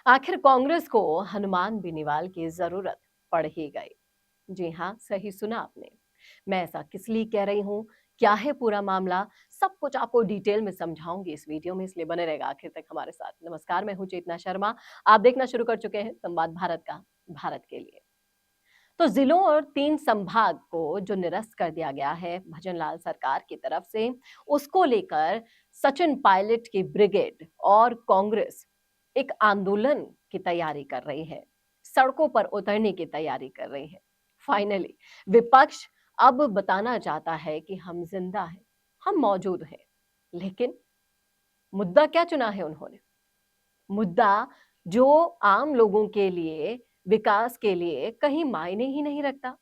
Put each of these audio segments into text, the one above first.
आखिर कांग्रेस को हनुमान बेनीवाल की जरूरत पड़ ही गई। जी हाँ, सही सुना आपने। मैं ऐसा किस लिए कह रही हूँ, क्या है पूरा मामला, सब कुछ आपको डिटेल में समझाऊंगी इस वीडियो में, इसलिए बने रहेगा आखिर तक हमारे साथ। नमस्कार, मैं हूँ चेतना शर्मा। आप देखना शुरू कर चुके हैं संवाद भारत का, भारत के लिए। तो जिलों और 3 संभाग को जो निरस्त कर दिया गया है भजनलाल सरकार की तरफ से, उसको लेकर सचिन पायलट की ब्रिगेड और कांग्रेस एक आंदोलन की तैयारी कर रही है, सड़कों पर उतरने की तैयारी कर रही है। फाइनली विपक्ष अब बताना चाहता है कि हम जिंदा हैं, हम मौजूद हैं। लेकिन मुद्दा क्या चुना है उन्होंने? मुद्दा जो आम लोगों के लिए, विकास के लिए कहीं मायने ही नहीं रखता,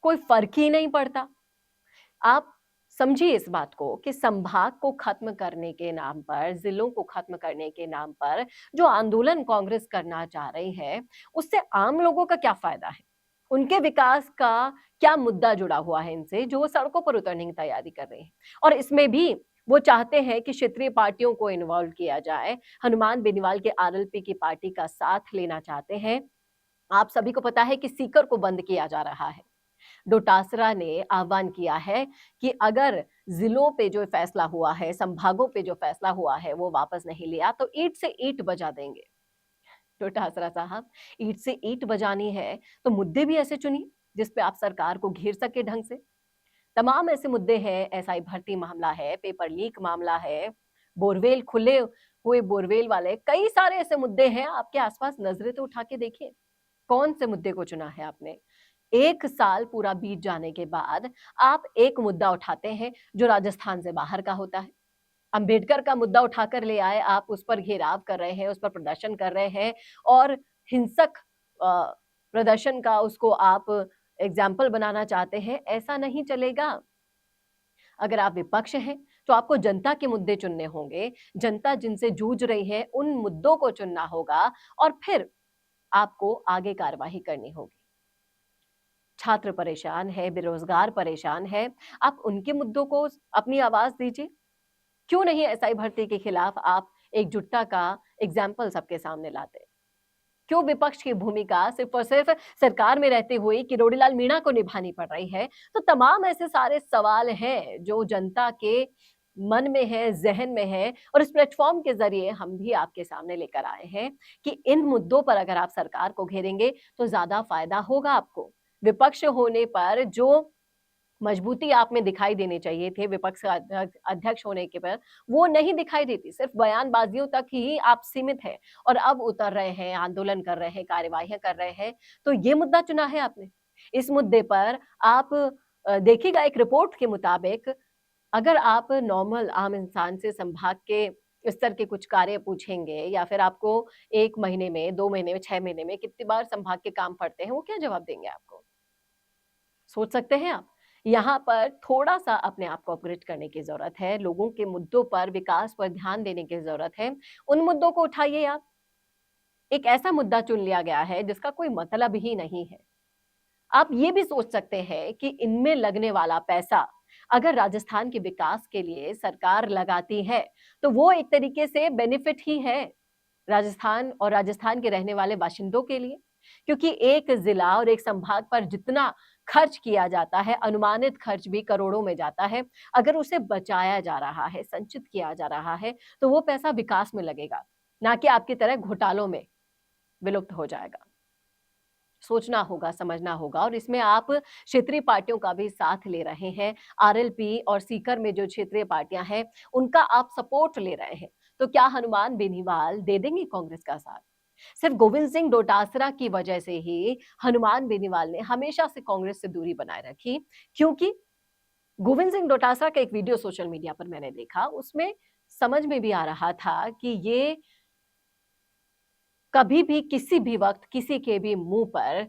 कोई फर्क ही नहीं पड़ता। आप समझिए इस बात को कि संभाग को खत्म करने के नाम पर, जिलों को खत्म करने के नाम पर जो आंदोलन कांग्रेस करना चाह रही है, उससे आम लोगों का क्या फायदा है? उनके विकास का क्या मुद्दा जुड़ा हुआ है इनसे, जो वो सड़कों पर उतरने की तैयारी कर रहे हैं? और इसमें भी वो चाहते हैं कि क्षेत्रीय पार्टियों को इन्वॉल्व किया जाए। हनुमान बेनीवाल के आरएलपी की पार्टी का साथ लेना चाहते हैं। आप सभी को पता है कि सीकर को बंद किया जा रहा है। डोटासरा ने आह्वान किया है कि अगर जिलों पे जो फैसला हुआ है, संभागों पे जो फैसला हुआ है, वो वापस नहीं लिया तो ईंट से ईंट बजा देंगे। डोटासरा साहब, ईंट से ईंट बजानी है तो मुद्दे भी ऐसे चुनिए जिस पे आप सरकार को घेर सके ढंग से। तमाम ऐसे मुद्दे हैं, एसआई भर्ती मामला है, पेपर लीक मामला है, बोरवेल खुले हुए बोरवेल वाले कई सारे ऐसे मुद्दे हैं। आपके आसपास नजरें तो उठा के देखिए, कौन से मुद्दे को चुना है आपने? 1 साल पूरा बीत जाने के बाद आप एक मुद्दा उठाते हैं जो राजस्थान से बाहर का होता है। अंबेडकर का मुद्दा उठाकर ले आए, आप उस पर घेराव कर रहे हैं, उस पर प्रदर्शन कर रहे हैं और हिंसक प्रदर्शन का उसको आप एग्जाम्पल बनाना चाहते हैं। ऐसा नहीं चलेगा। अगर आप विपक्ष हैं तो आपको जनता के मुद्दे चुनने होंगे, जनता जिनसे जूझ रही है उन मुद्दों को चुनना होगा और फिर आपको आगे कार्यवाही करनी होगी। छात्र परेशान है, बेरोजगार परेशान है, आप उनके मुद्दों को अपनी आवाज दीजिए। क्यों नहीं एसआई भर्ती के खिलाफ आप एकजुटता का एग्जाम्पल सबके सामने लाते? क्यों विपक्ष की भूमिका सिर्फ और सिर्फ सरकार में रहते हुए किरोड़ीलाल मीणा को निभानी पड़ रही है? तो तमाम ऐसे सारे सवाल हैं जो जनता के मन में है, जहन में है और इस प्लेटफॉर्म के जरिए हम भी आपके सामने लेकर आए हैं कि इन मुद्दों पर अगर आप सरकार को घेरेंगे तो ज्यादा फायदा होगा आपको। विपक्ष होने पर जो मजबूती आप में दिखाई देनी चाहिए थे विपक्ष का अध्यक्ष होने के पर, वो नहीं दिखाई देती। सिर्फ बयानबाजियों तक ही आप सीमित हैं और अब उतर रहे हैं, आंदोलन कर रहे हैं, कार्यवाहियां कर रहे हैं। तो ये मुद्दा चुना है आपने। इस मुद्दे पर आप देखिएगा, एक रिपोर्ट के मुताबिक अगर आप नॉर्मल आम इंसान से संभाग के स्तर के कुछ कार्य पूछेंगे या फिर आपको 1 महीने में, 2 महीने में, 6 महीने में कितनी बार संभाग के काम पड़ते हैं, वो क्या जवाब देंगे आपको? सोच सकते हैं आप? यहाँ पर थोड़ा-सा अपने आप को अपग्रेड करने की ज़रूरत है, लोगों के मुद्दों पर, विकास पर ध्यान देने की ज़रूरत है। उन मुद्दों को उठाइए आप। एक ऐसा मुद्दा चुन लिया गया है जिसका कोई मतलब ही नहीं है। आप ये भी सोच सकते हैं कि इनमें लगने वाला पैसा अगर राजस्थान के विकास के लिए सरकार लगाती है, तो वो एक तरीके से बेनिफिट ही है राजस्थान और राजस्थान के रहने वाले बाशिंदों के लिए। क्योंकि एक जिला और एक संभाग पर जितना खर्च किया जाता है, अनुमानित खर्च भी करोड़ों में जाता है। अगर उसे बचाया जा रहा है, संचित किया जा रहा है, तो वो पैसा विकास में लगेगा, ना कि आपकी तरह घोटालों में विलुप्त हो जाएगा। सोचना होगा, समझना होगा और इसमें आप क्षेत्रीय पार्टियों का भी साथ ले रहे हैं। आरएलपी और सीकर में जो क्षेत्रीय पार्टियां हैं, उनका आप सपोर्ट ले रहे हैं। तो क्या हनुमान बेनीवाल दे देंगे कांग्रेस का साथ? सिर्फ गोविंद सिंह डोटासरा की वजह से ही हनुमान बेनीवाल ने हमेशा से कांग्रेस से दूरी बनाए रखी, क्योंकि गोविंद सिंह डोटासरा का एक वीडियो सोशल मीडिया पर मैंने देखा, उसमें समझ में भी आ रहा था कि ये कभी भी किसी भी वक्त किसी के भी मुंह पर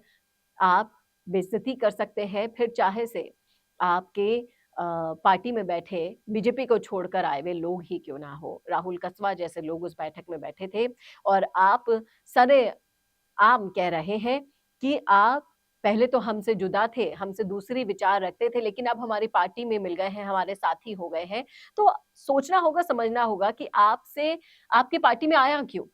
आप बेइज्जती कर सकते हैं, फिर चाहे से आपके पार्टी में बैठे बीजेपी को छोड़कर आए हुए लोग ही क्यों ना हो। राहुल कस्वा जैसे लोग उस बैठक में बैठे थे और आप सरेआम कह रहे हैं कि आप पहले तो हमसे जुदा थे, हमसे दूसरी विचार रखते थे, लेकिन अब हमारी पार्टी में मिल गए हैं, हमारे साथी हो गए हैं। तो सोचना होगा, समझना होगा कि आपसे आपकी पार्टी में आया क्यों?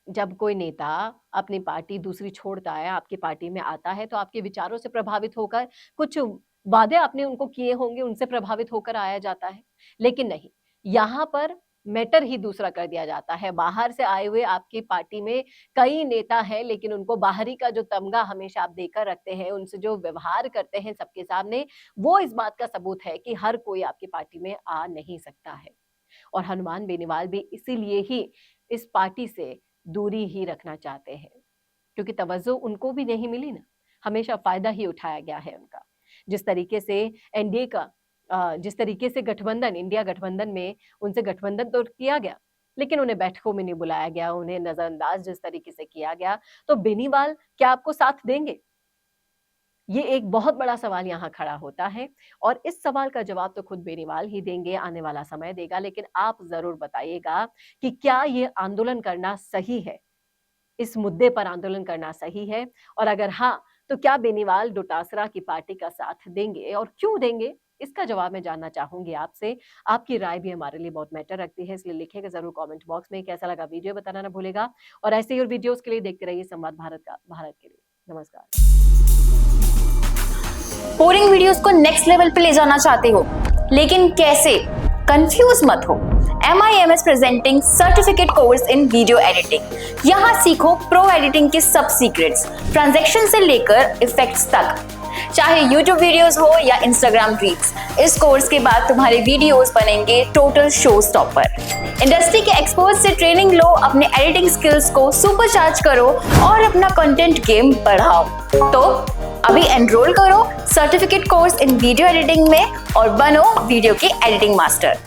जब कोई नेता अपनी पार्टी दूसरी छोड़ता है, आपकी पार्टी में आता है, तो आपके विचारों से प्रभावित होकर कुछ वादे आपने उनको किए होंगे, उनसे प्रभावित होकर आया जाता है। लेकिन नहीं, यहाँ पर मैटर ही दूसरा कर दिया जाता है। बाहर से आए हुए आपकी पार्टी में कई नेता हैं, लेकिन उनको बाहरी का जो तमगा हमेशा आप देकर रखते हैं, उनसे जो व्यवहार करते हैं सबके सामने, वो इस बात का सबूत है कि हर कोई आपकी पार्टी में आ नहीं सकता है। और हनुमान बेनीवाल भी इसीलिए ही इस पार्टी से दूरी ही रखना चाहते हैं, क्योंकि तवज्जो उनको भी नहीं मिली ना, हमेशा फायदा ही उठाया गया है उनका। जिस तरीके से एनडीए का जिस तरीके से गठबंधन, इंडिया गठबंधन में उनसे गठबंधन तो किया गया, लेकिन उन्हें बैठकों में नहीं बुलाया गया, उन्हें नजरअंदाज जिस तरीके से किया गया, तो बेनीवाल क्या आपको साथ देंगे? ये एक बहुत बड़ा सवाल यहाँ खड़ा होता है और इस सवाल का जवाब तो खुद बेनीवाल ही देंगे, आने वाला समय देगा। लेकिन आप ज़रूर बताइएगा कि क्या ये आंदोलन करना सही है? इस मुद्दे पर आंदोलन करना सही है? और अगर हाँ, तो क्या बेनीवाल डोटासरा की पार्टी का साथ देंगे और क्यों देंगे? इसका जवाब मैं जानना चाहूँगी आपसे। आपकी राय भी हमारे लिए बहुत मैटर रखती है, इसलिए लिखिएगा ज़रूर कमेंट बॉक्स में। कैसा लगा वीडियो बताना ना भूलिएगा और ऐसे ही और वीडियोज़ के लिए देखते रहिए संवाद भारत के लिए। नमस्कार। बोरिंग वीडियोस को नेक्स्ट लेवल पे ले जाना चाहते हो, लेकिन कैसे? कंफ्यूज मत हो। MIMS presenting certificate course in video editing. यहाँ सीखो प्रो एडिटिंग के सब सीक्रेट्स, ट्रांजैक्शन से लेकर इफेक्ट्स तक। चाहे YouTube वीडियोस हो या Instagram रील्स, इस कोर्स के बाद तुम्हारे वीडियोस बनेंगे टोटल शो स्टॉपर। इंडस्ट्री के एक्सपर्ट से ट्रेनिंग लो, अपने एडिटिंग स्किल्स को सुपरचार्ज करो और अपना कंटेंट गेम बढ़ाओ। तो अभी एनरोल करो certificate course in video editing में और बनो वीडियो की एडिटिंग मास्टर।